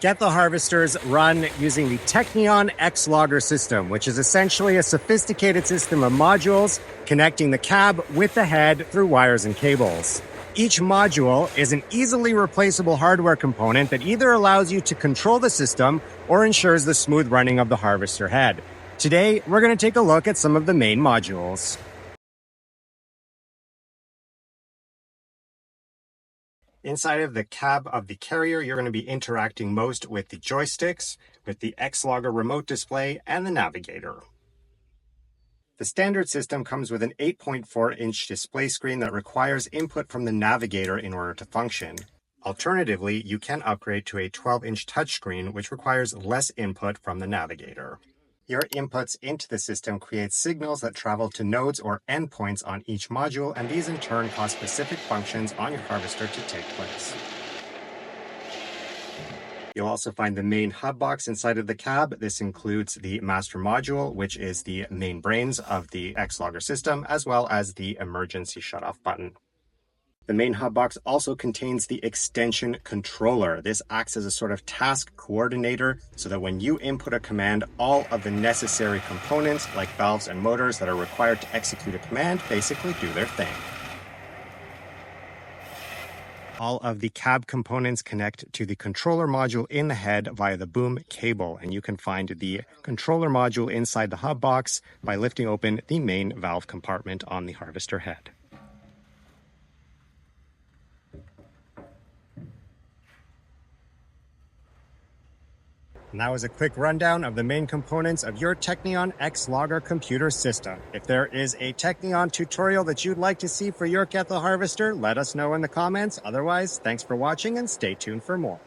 Keto Harvesters run using the Technion xLogger system, which is essentially a sophisticated system of modules connecting the cab with the head through wires and cables. Each module is an easily replaceable hardware component that either allows you to control the system or ensures the smooth running of the harvester head. Today, we're going to take a look at some of the main modules. Inside of the cab of the carrier, you're going to be interacting most with the joysticks, with the xLogger remote display, and the navigator. The standard system comes with an 8.4-inch display screen that requires input from the navigator in order to function. Alternatively, you can upgrade to a 12-inch touchscreen, which requires less input from the navigator. Your inputs into the system create signals that travel to nodes or endpoints on each module, and these in turn cause specific functions on your harvester to take place. You'll also find the main hub box inside of the cab. This includes the master module, which is the main brains of the xLogger system, as well as the emergency shutoff button. The main hub box also contains the extension controller. This acts as a sort of task coordinator so that when you input a command, all of the necessary components like valves and motors that are required to execute a command basically do their thing. All of the cab components connect to the controller module in the head via the boom cable, and you can find the controller module inside the hub box by lifting open the main valve compartment on the harvester head. And that was a quick rundown of the main components of your Technion xLogger computer system. If there is a Technion tutorial that you'd like to see for your Keto Harvester, let us know in the comments. Otherwise, thanks for watching and stay tuned for more.